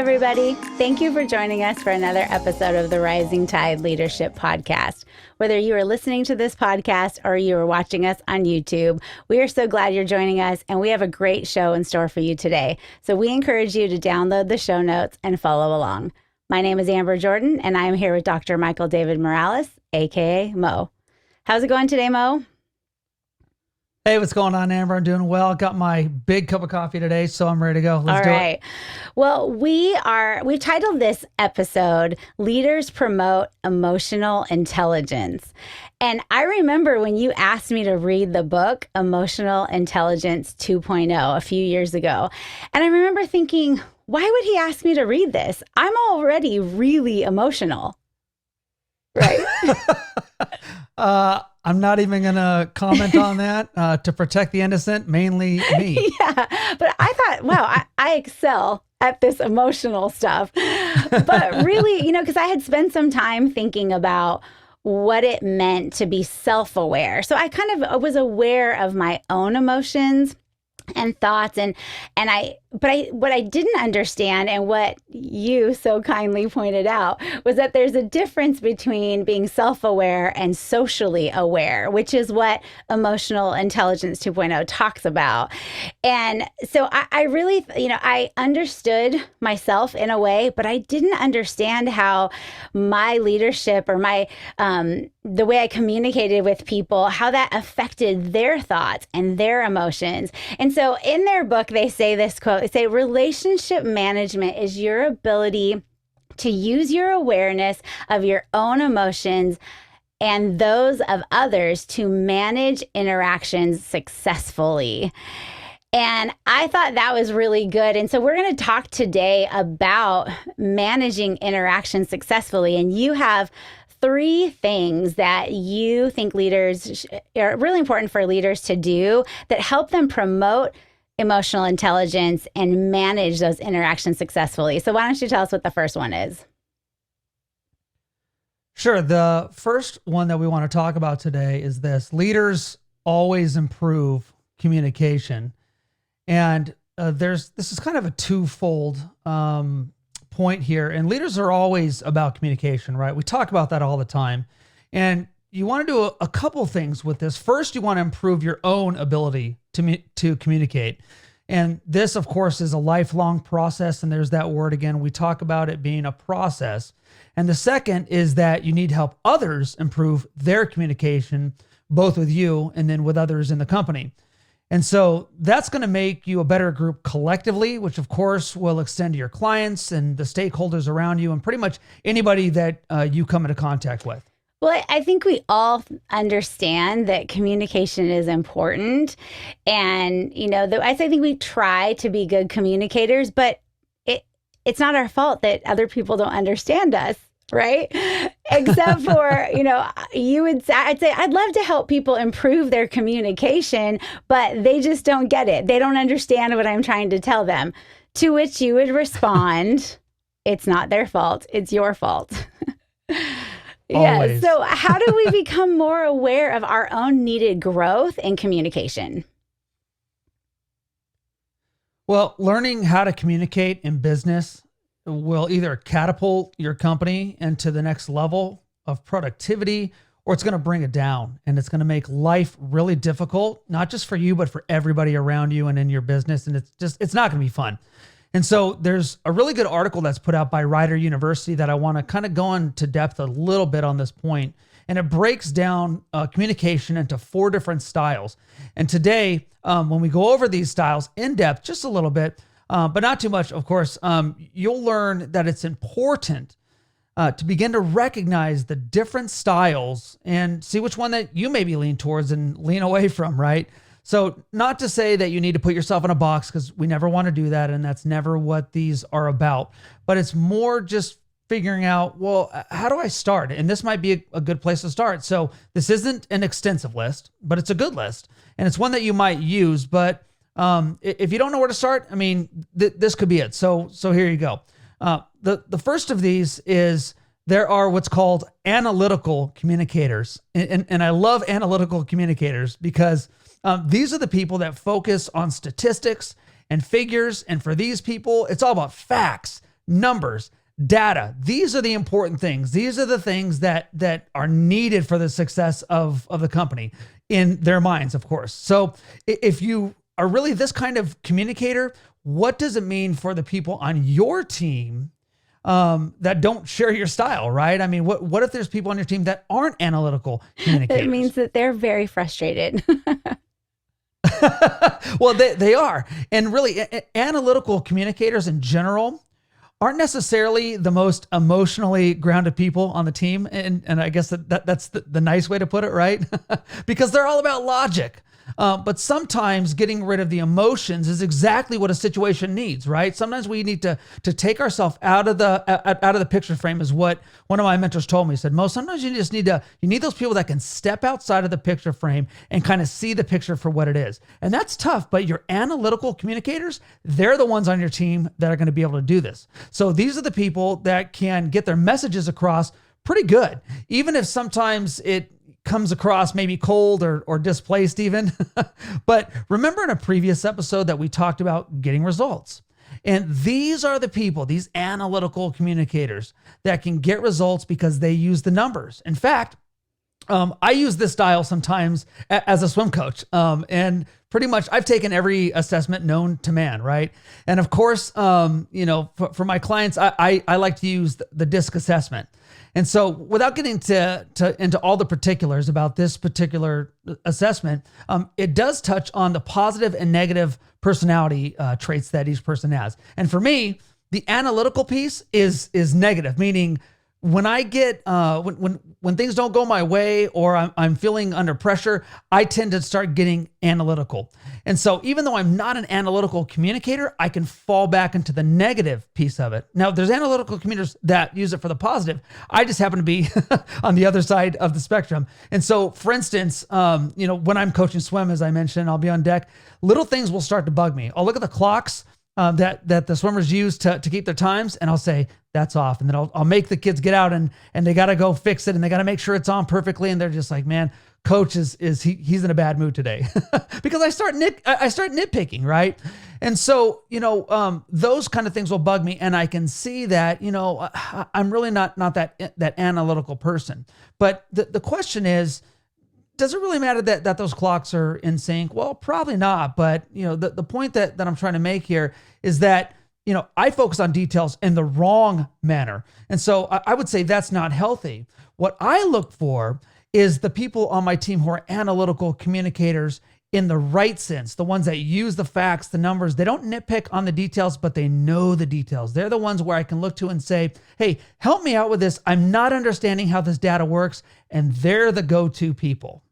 everybody. Thank you for joining us for another episode of the Rising Tide Leadership Podcast. Whether you are listening to this podcast or you are watching us on YouTube, we are so glad you're joining us, and we have a great show in store for you today. So we encourage you to download the show notes and follow along. My name is Amber Jordan, and I am here with Dr. Michael David Morales, aka Mo. How's it going today, Mo? Hey, what's going on, Amber? I'm doing well. Got my big cup of coffee today, so I'm ready to go. Let's do it. Well, we've titled this episode, Leaders Promote Emotional Intelligence. And I remember when you asked me to read the book, Emotional Intelligence 2.0, a few years ago. And I remember thinking, why would he ask me to read this? I'm already really emotional. Right? I'm not even going to comment on that to protect the innocent, mainly me. Yeah, but I thought, wow, I excel at this emotional stuff. But really, because I had spent some time thinking about what it meant to be self-aware. So I kind of was aware of my own emotions and thoughts, what I didn't understand, and what you so kindly pointed out, was that there's a difference between being self-aware and socially aware, which is what Emotional Intelligence 2.0 talks about. And so I really, I understood myself in a way, but I didn't understand how my leadership or my the way I communicated with people, how that affected their thoughts and their emotions. And so in their book, they say this quote, they say, relationship management is your ability to use your awareness of your own emotions and those of others to manage interactions successfully. And I thought that was really good. And so we're going to talk today about managing interactions successfully. And you have 3 things that you think leaders are really important for leaders to do that help them promote emotional intelligence and manage those interactions successfully. So why don't you tell us what the first one is? Sure. The first one that we want to talk about today is this: leaders always improve communication. And this is kind of a twofold point here. And leaders are always about communication, right? We talk about that all the time. And you want to do a couple things with this. First, you want to improve your own ability to communicate. And this, of course, is a lifelong process. And there's that word again. We talk about it being a process. And the second is that you need to help others improve their communication, both with you and then with others in the company. And so that's going to make you a better group collectively, which of course will extend to your clients and the stakeholders around you and pretty much anybody that you come into contact with. Well, I think we all understand that communication is important. And, I think we try to be good communicators, but it's not our fault that other people don't understand us, right? Except for, I'd say I'd love to help people improve their communication, but they just don't get it. They don't understand what I'm trying to tell them. To which you would respond, it's not their fault, it's your fault. Yeah. So how do we become more aware of our own needed growth in communication? Well, learning how to communicate in business will either catapult your company into the next level of productivity, or it's going to bring it down, and it's going to make life really difficult, not just for you, but for everybody around you and in your business. And it's not going to be fun. And so there's a really good article that's put out by Rider University that I want to kind of go into depth a little bit on this point. And it breaks down communication into 4 different styles. And today, when we go over these styles in depth, just a little bit, but not too much, of course, you'll learn that it's important to begin to recognize the different styles and see which one that you maybe lean towards and lean away from, right? So not to say that you need to put yourself in a box, because we never want to do that, and that's never what these are about. But it's more just figuring out, well, how do I start? And this might be a good place to start. So this isn't an extensive list, but it's a good list. And it's one that you might use. But if you don't know where to start, this could be it. So here you go. The first of these is there are what's called analytical communicators. And I love analytical communicators because these are the people that focus on statistics and figures. And for these people, it's all about facts, numbers, data. These are the important things. These are the things that are needed for the success of the company in their minds, of course. So if you are really this kind of communicator, what does it mean for the people on your team that don't share your style, right? I mean, what if there's people on your team that aren't analytical communicators? It means that they're very frustrated. Well, they are. And really, analytical communicators in general aren't necessarily the most emotionally grounded people on the team. And I guess that's the nice way to put it, right? Because they're all about logic. But sometimes getting rid of the emotions is exactly what a situation needs, right? Sometimes we need to take ourselves out of the picture frame, is what one of my mentors told me. He said, Mo, sometimes you just need those people that can step outside of the picture frame and kind of see the picture for what it is. And that's tough, but your analytical communicators, they're the ones on your team that are going to be able to do this. So these are the people that can get their messages across pretty good, even if sometimes it comes across maybe cold or displaced even. But remember in a previous episode that we talked about getting results. And these are the people, these analytical communicators, that can get results because they use the numbers. In fact, I use this style sometimes as a swim coach. And pretty much I've taken every assessment known to man, right? And of course, for my clients, I like to use the DISC assessment. And so without getting into all the particulars about this particular assessment, it does touch on the positive and negative personality traits that each person has. And for me, the analytical piece is negative, meaning when I get when things don't go my way or I'm feeling under pressure, I tend to start getting analytical. And so even though I'm not an analytical communicator, I can fall back into the negative piece of it. Now, there's analytical communicators that use it for the positive. I just happen to be on the other side of the spectrum. And so, for instance, when I'm coaching swim, as I mentioned, I'll be on deck. Little things will start to bug me. I'll look at the clocks that the swimmers use to keep their times, and I'll say, that's off. And then I'll make the kids get out and they got to go fix it and they got to make sure it's on perfectly. And they're just like, man, coach he's in a bad mood today because I start nitpicking. Right. And so, those kind of things will bug me. And I can see that, I'm really not that analytical person. But the question is, does it really matter that those clocks are in sync? Well, probably not. But, the point that I'm trying to make here is that, I focus on details in the wrong manner. And so I would say that's not healthy. What I look for is the people on my team who are analytical communicators in the right sense, the ones that use the facts, the numbers. They don't nitpick on the details, but they know the details. They're the ones where I can look to and say, hey, help me out with this. I'm not understanding how this data works. And they're the go-to people.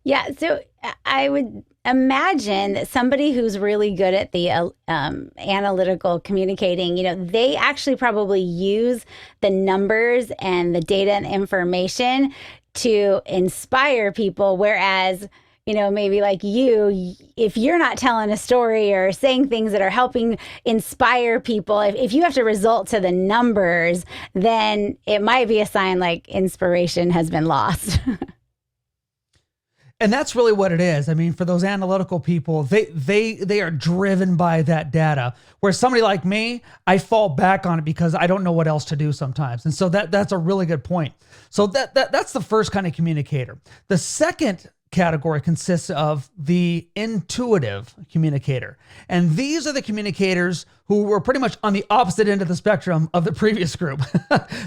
Yeah, so I would imagine that somebody who's really good at the analytical communicating, they actually probably use the numbers and the data and information to inspire people. Whereas, maybe like you, if you're not telling a story or saying things that are helping inspire people, if you have to result to the numbers, then it might be a sign like inspiration has been lost. And that's really what it is. I mean, for those analytical people, they are driven by that data. Where somebody like me, I fall back on it because I don't know what else to do sometimes. And so that's a really good point. So that's the first kind of communicator. The second category consists of the intuitive communicator. And these are the communicators who were pretty much on the opposite end of the spectrum of the previous group.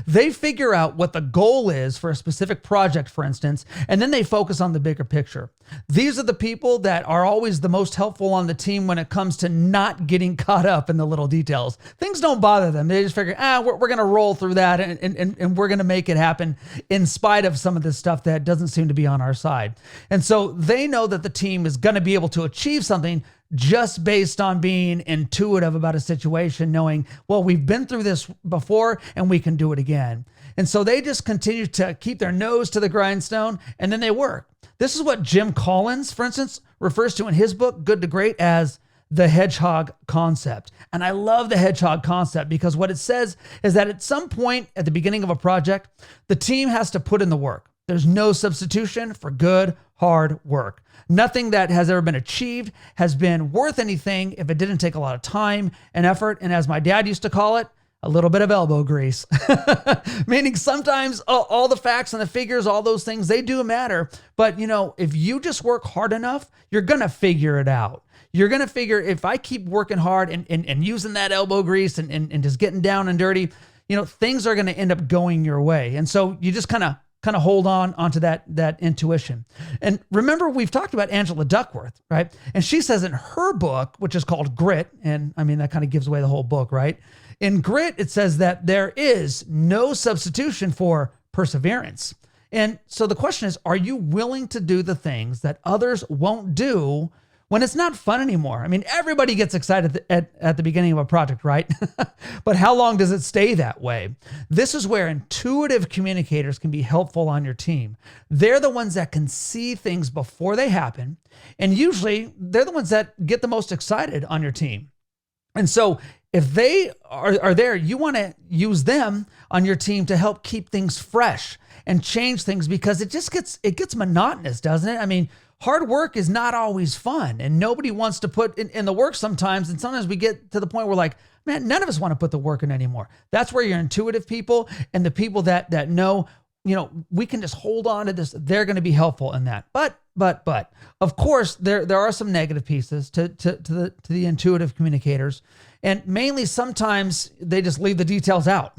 They figure out what the goal is for a specific project, for instance, and then they focus on the bigger picture. These are the people that are always the most helpful on the team when it comes to not getting caught up in the little details. Things don't bother them. They just figure, we're going to roll through that and we're going to make it happen in spite of some of this stuff that doesn't seem to be on our side. And so they know that the team is going to be able to achieve something just based on being intuitive about a situation, knowing, well, we've been through this before and we can do it again. And so they just continue to keep their nose to the grindstone and then they work. This is what Jim Collins, for instance, refers to in his book, Good to Great, as the hedgehog concept. And I love the hedgehog concept because what it says is that at some point at the beginning of a project, the team has to put in the work. There's no substitution for good, hard work. Nothing that has ever been achieved has been worth anything if it didn't take a lot of time and effort. And as my dad used to call it, a little bit of elbow grease, meaning sometimes all the facts and the figures, all those things, they do matter. But if you just work hard enough, you're going to figure it out. You're going to figure, if I keep working hard and using that elbow grease and just getting down and dirty, things are going to end up going your way. And so you just kind of hold onto that intuition. And remember, we've talked about Angela Duckworth, right? And she says in her book, which is called Grit, and I mean, that kind of gives away the whole book, right? In Grit, it says that there is no substitution for perseverance. And so the question is, are you willing to do the things that others won't do when it's not fun anymore? I mean, everybody gets excited at the beginning of a project, right? But how long does it stay that way? This is where intuitive communicators can be helpful on your team. They're the ones that can see things before they happen. And usually they're the ones that get the most excited on your team. And so if they are there, you want to use them on your team to help keep things fresh and change things, because it gets monotonous, doesn't it? I mean, hard work is not always fun, and nobody wants to put in the work sometimes. And sometimes we get to the point where like, man, none of us want to put the work in anymore. That's where your intuitive people and the people that know, we can just hold on to this. They're going to be helpful in that. But of course, there are some negative pieces to the intuitive communicators. And mainly sometimes they just leave the details out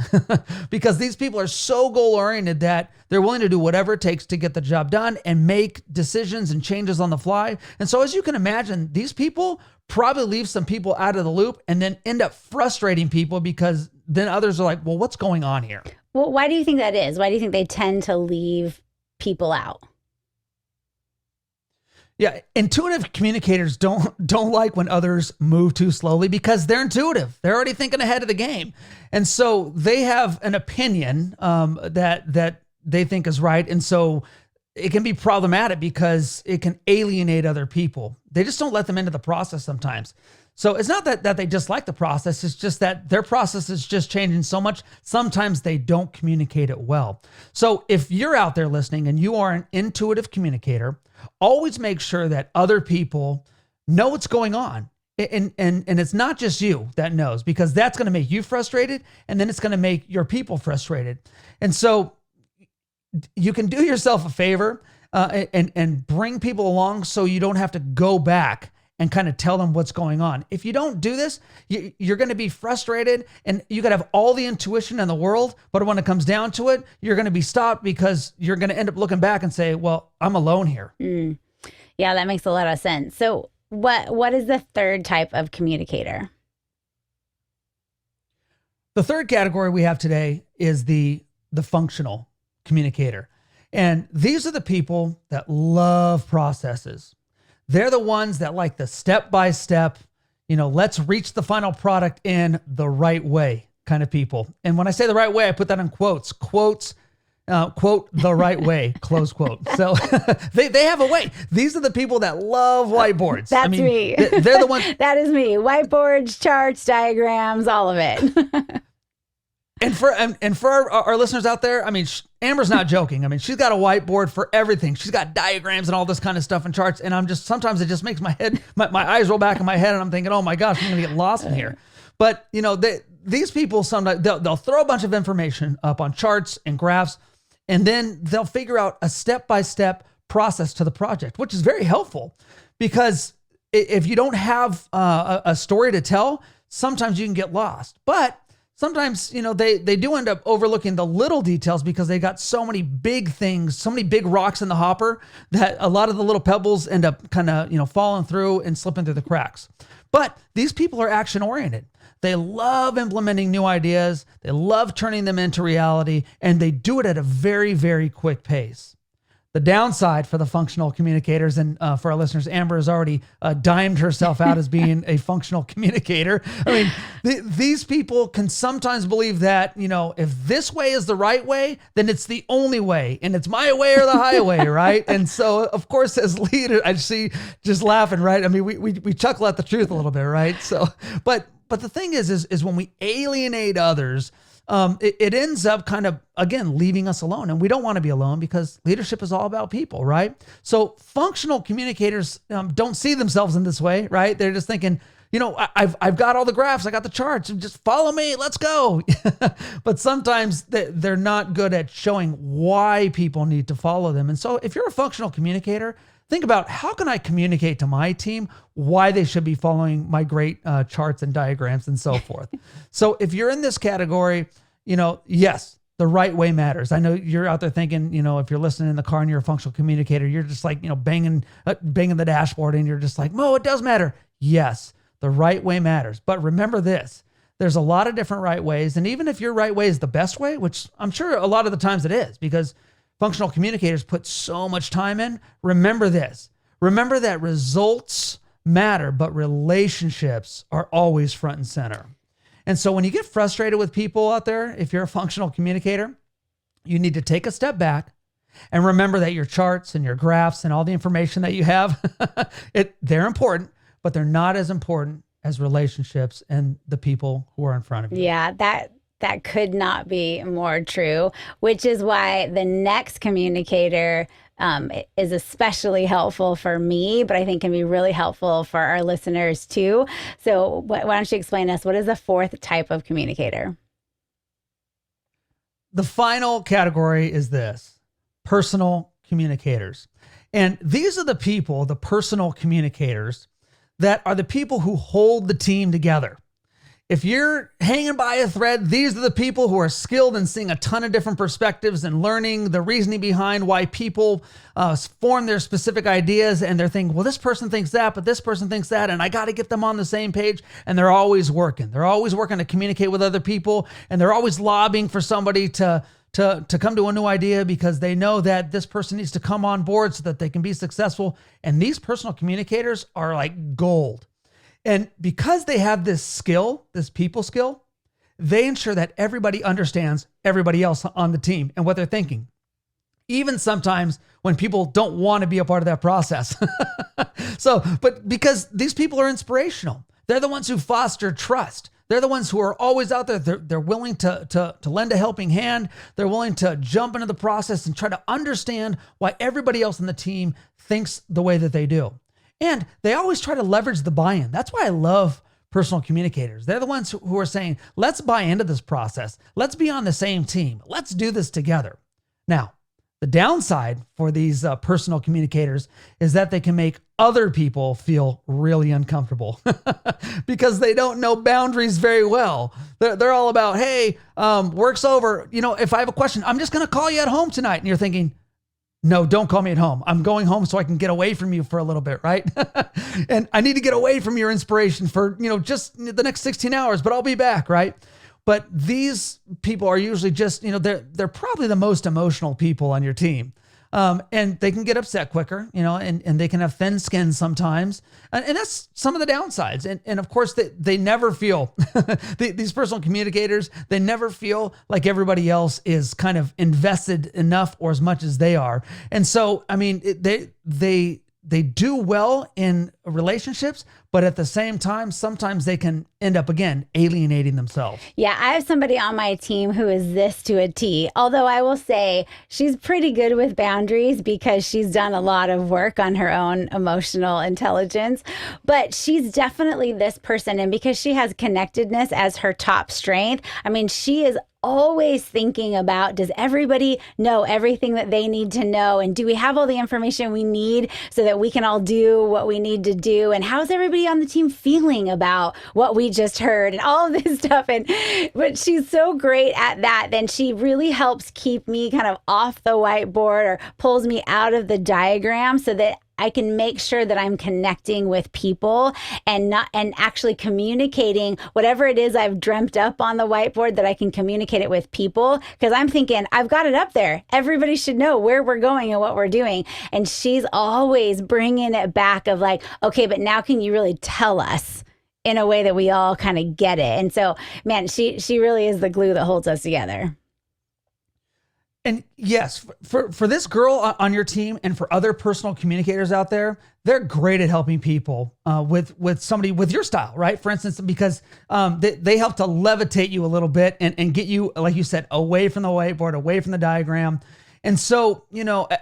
because these people are so goal-oriented that they're willing to do whatever it takes to get the job done and make decisions and changes on the fly. And so as you can imagine, these people probably leave some people out of the loop and then end up frustrating people, because then others are like, well, what's going on here? Well, why do you think that is? Why do you think they tend to leave people out? Yeah, intuitive communicators don't like when others move too slowly, because they're intuitive. They're already thinking ahead of the game. And so they have an opinion that they think is right. And so it can be problematic because it can alienate other people. They just don't let them into the process sometimes. So it's not that they dislike the process. It's just that their process is just changing so much. Sometimes they don't communicate it well. So if you're out there listening and you are an intuitive communicator, always make sure that other people know what's going on. And it's not just you that knows, because that's going to make you frustrated, and then it's going to make your people frustrated. And so you can do yourself a favor and bring people along so you don't have to go back and kind of tell them what's going on. If you don't do this, you're going to be frustrated, and you could have all the intuition in the world, but when it comes down to it, you're going to be stopped because you're going to end up looking back and say, well, I'm alone here. Yeah, that makes a lot of sense. So what is the third type of communicator? The third category we have today is the functional communicator. And these are the people that love processes. They're the ones that like the step-by-step, let's reach the final product in the right way kind of people. And when I say the right way, I put that in quotes, quote, the right way, close quote. So they have a way. These are the people that love whiteboards. That's me. They're the one. That is me. Whiteboards, charts, diagrams, all of it. And for our listeners out there, I mean, Amber's not joking. I mean, she's got a whiteboard for everything. She's got diagrams and all this kind of stuff and charts. And sometimes it just makes my eyes roll back in my head, and I'm thinking, oh my gosh, I'm going to get lost in here. But these people, sometimes they'll throw a bunch of information up on charts and graphs, and then they'll figure out a step-by-step process to the project, which is very helpful, because if you don't have a story to tell, sometimes you can get lost. But sometimes, they do end up overlooking the little details because they got so many big things, so many big rocks in the hopper, that a lot of the little pebbles end up kind of, falling through and slipping through the cracks. But these people are action oriented. They love implementing new ideas. They love turning them into reality, and they do it at a very, very quick pace. The downside for the functional communicators, and for our listeners, Amber has already dimed herself out as being a functional communicator. I mean, these people can sometimes believe that, if this way is the right way, then it's the only way, and it's my way or the highway, right? And so, of course, as leader, I see just laughing, right? I mean, we chuckle at the truth a little bit, right? So, but the thing is when we alienate others, it ends up kind of, again, leaving us alone. And we don't want to be alone, because leadership is all about people, right? So functional communicators don't see themselves in this way, right? They're just thinking, I've got all the graphs, I got the charts, and just follow me, let's go. But sometimes they're not good at showing why people need to follow them. And so if you're a functional communicator, think about, how can I communicate to my team why they should be following my great charts and diagrams and so forth. So if you're in this category, yes, the right way matters. I know you're out there thinking, if you're listening in the car and you're a functional communicator, you're just like, banging the dashboard, and you're just like, Mo, it does matter. Yes, the right way matters. But remember this, there's a lot of different right ways. And even if your right way is the best way, which I'm sure a lot of the times it is, because functional communicators put so much time in, remember this. Remember that results matter, but relationships are always front and center. And so when you get frustrated with people out there, if you're a functional communicator, you need to take a step back and remember that your charts and your graphs and all the information that you have, they're important, but they're not as important as relationships and the people who are in front of you. Yeah, that could not be more true, which is why the next communicator is especially helpful for me, but I think can be really helpful for our listeners too. So why don't you explain to us, what is the fourth type of communicator? The final category is this: personal communicators. And these are the people, the personal communicators, that are the people who hold the team together. If you're hanging by a thread, these are the people who are skilled in seeing a ton of different perspectives and learning the reasoning behind why people form their specific ideas. And they're thinking, well, this person thinks that, but this person thinks that, and I got to get them on the same page. And they're always working. They're always working to communicate with other people. And they're always lobbying for somebody to come to a new idea, because they know that this person needs to come on board so that they can be successful. And these personal communicators are like gold. And because they have this skill, this people skill, they ensure that everybody understands everybody else on the team and what they're thinking. Even sometimes when people don't want to be a part of that process. But because these people are inspirational, they're the ones who foster trust. They're the ones who are always out there. They're willing to lend a helping hand. They're willing to jump into the process and try to understand why everybody else on the team thinks the way that they do. And they always try to leverage the buy-in. That's why I love personal communicators. They're the ones who are saying, let's buy into this process. Let's be on the same team. Let's do this together. Now, the downside for these personal communicators is that they can make other people feel really uncomfortable because they don't know boundaries very well. They're all about, hey, work's over. If I have a question, I'm just going to call you at home tonight. And you're thinking, no, don't call me at home. I'm going home so I can get away from you for a little bit, right? And I need to get away from your inspiration for, just the next 16 hours, but I'll be back, right? But these people are usually just, they're probably the most emotional people on your team. And they can get upset quicker, and they can have thin skin sometimes. And that's some of the downsides. And of course, they never feel, these personal communicators, they never feel like everybody else is kind of invested enough or as much as they are. And so, they do well in relationships, but at the same time, sometimes they can end up, again, alienating themselves. Yeah, I have somebody on my team who is this to a T. Although I will say she's pretty good with boundaries because she's done a lot of work on her own emotional intelligence. But she's definitely this person. And because she has connectedness as her top strength, she is always thinking about, does everybody know everything that they need to know? And do we have all the information we need so that we can all do what we need to do? And how's everybody on the team feeling about what we just heard and all of this stuff? But she's so great at that. Then she really helps keep me kind of off the whiteboard or pulls me out of the diagram so that I can make sure that I'm connecting with people and actually communicating whatever it is I've dreamt up on the whiteboard, that I can communicate it with people. Because I'm thinking, I've got it up there. Everybody should know where we're going and what we're doing. And she's always bringing it back of like, okay, but now can you really tell us in a way that we all kind of get it? And so, man, she really is the glue that holds us together. And yes, for this girl on your team and for other personal communicators out there, they're great at helping people with somebody with your style, right? For instance, because they help to levitate you a little bit and get you, like you said, away from the whiteboard, away from the diagram. And so,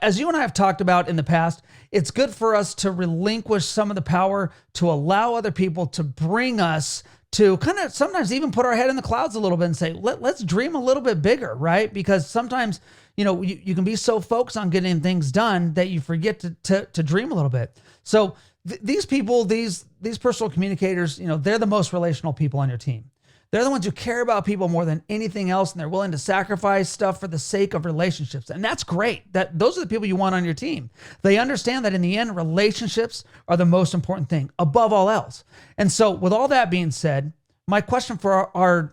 as you and I have talked about in the past, it's good for us to relinquish some of the power to allow other people to bring us to kind of sometimes even put our head in the clouds a little bit and say, let's dream a little bit bigger, right? Because sometimes, you can be so focused on getting things done that you forget to dream a little bit. So these people, these personal communicators, they're the most relational people on your team. They're the ones who care about people more than anything else, and they're willing to sacrifice stuff for the sake of relationships. And that's great. Those are the people you want on your team. They understand that in the end, relationships are the most important thing above all else. And so with all that being said, my question for all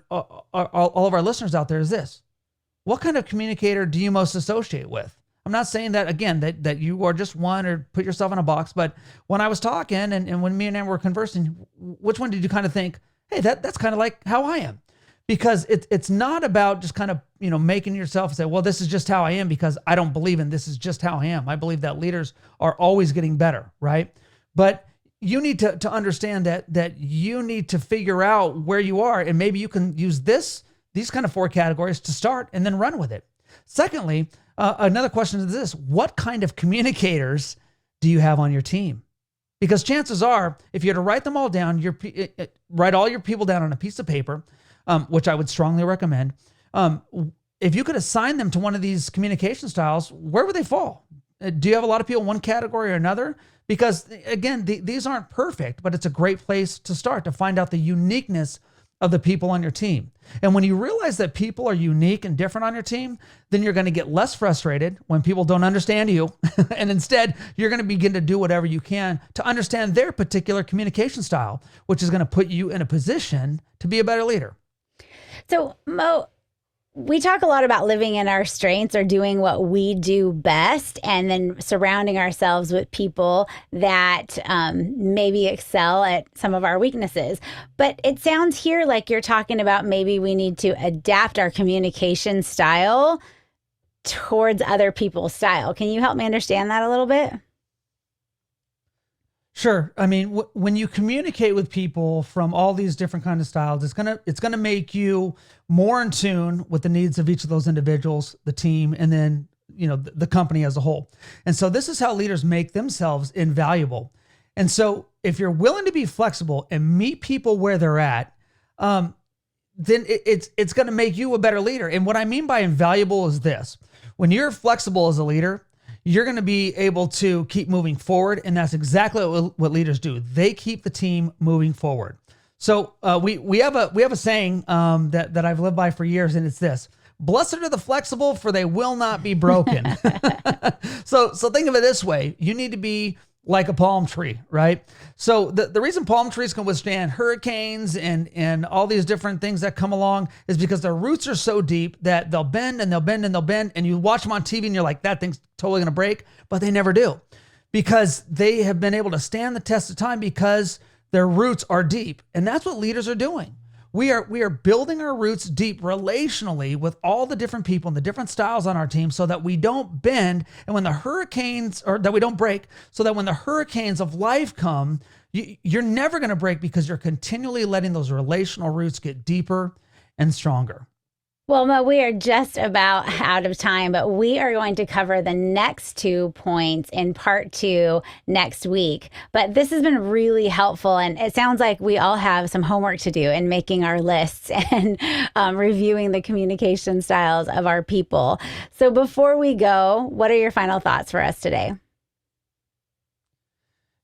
of our listeners out there is this: what kind of communicator do you most associate with? I'm not saying that, again, that you are just one or put yourself in a box, but when I was talking and when me and Ann were conversing, which one did you kind of think, hey, that's kind of like how I am? Because it's not about just kind of, making yourself say, well, this is just how I am, because I don't believe in this is just how I am. I believe that leaders are always getting better, right? But you need to understand that you need to figure out where you are, and maybe you can use these kind of 4 categories to start and then run with it. Secondly, another question is this: what kind of communicators do you have on your team? Because chances are, if you were to write them all down, write all your people down on a piece of paper, which I would strongly recommend. If you could assign them to one of these communication styles, where would they fall? Do you have a lot of people in one category or another? Because again, these aren't perfect, but it's a great place to start to find out the uniqueness of the people on your team. And when you realize that people are unique and different on your team, then you're going to get less frustrated when people don't understand you. And instead, you're going to begin to do whatever you can to understand their particular communication style, which is going to put you in a position to be a better leader. So, Mo, we talk a lot about living in our strengths or doing what we do best, and then surrounding ourselves with people that maybe excel at some of our weaknesses. But it sounds here like you're talking about maybe we need to adapt our communication style towards other people's style. Can you help me understand that a little bit? Sure. I mean, when you communicate with people from all these different kinds of styles, it's gonna make you more in tune with the needs of each of those individuals, the team, and then the company as a whole. And so this is how leaders make themselves invaluable. And so if you're willing to be flexible and meet people where they're at, then it's going to make you a better leader. And what I mean by invaluable is this: when you're flexible as a leader, you're going to be able to keep moving forward. And that's exactly what leaders do. They keep the team moving forward. So we have a saying that I've lived by for years, and it's this: blessed are the flexible, for they will not be broken. So think of it this way: you need to be like a palm tree, right? So the reason palm trees can withstand hurricanes and all these different things that come along is because their roots are so deep that they'll bend and they'll bend and they'll bend. And you watch them on TV and you're like, that thing's totally going to break, but they never do, because they have been able to stand the test of time because their roots are deep. And that's what leaders are doing. We are building our roots deep relationally with all the different people and the different styles on our team, so that we don't bend, and when the hurricanes, or that we don't break, so that when the hurricanes of life come, you're never going to break, because you're continually letting those relational roots get deeper and stronger. Well, Mo, we are just about out of time, but we are going to cover the next 2 points in part 2 next week. But this has been really helpful, and it sounds like we all have some homework to do in making our lists and reviewing the communication styles of our people. So before we go, what are your final thoughts for us today?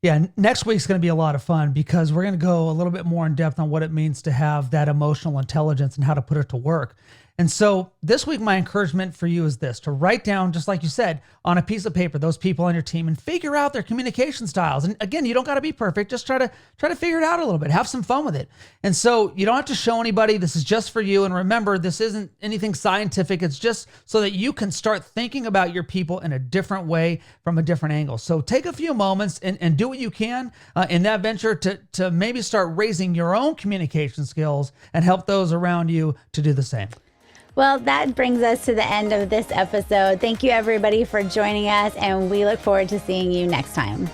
Yeah, next week's going to be a lot of fun, because we're going to go a little bit more in depth on what it means to have that emotional intelligence and how to put it to work. And so this week, my encouragement for you is this: to write down, just like you said, on a piece of paper, those people on your team, and figure out their communication styles. And again, you don't got to be perfect. Just try to figure it out a little bit. Have some fun with it. And so you don't have to show anybody. This is just for you. And remember, this isn't anything scientific. It's just so that you can start thinking about your people in a different way, from a different angle. So take a few moments and do what you can in that venture to maybe start raising your own communication skills and help those around you to do the same. Well, that brings us to the end of this episode. Thank you, everybody, for joining us, and we look forward to seeing you next time.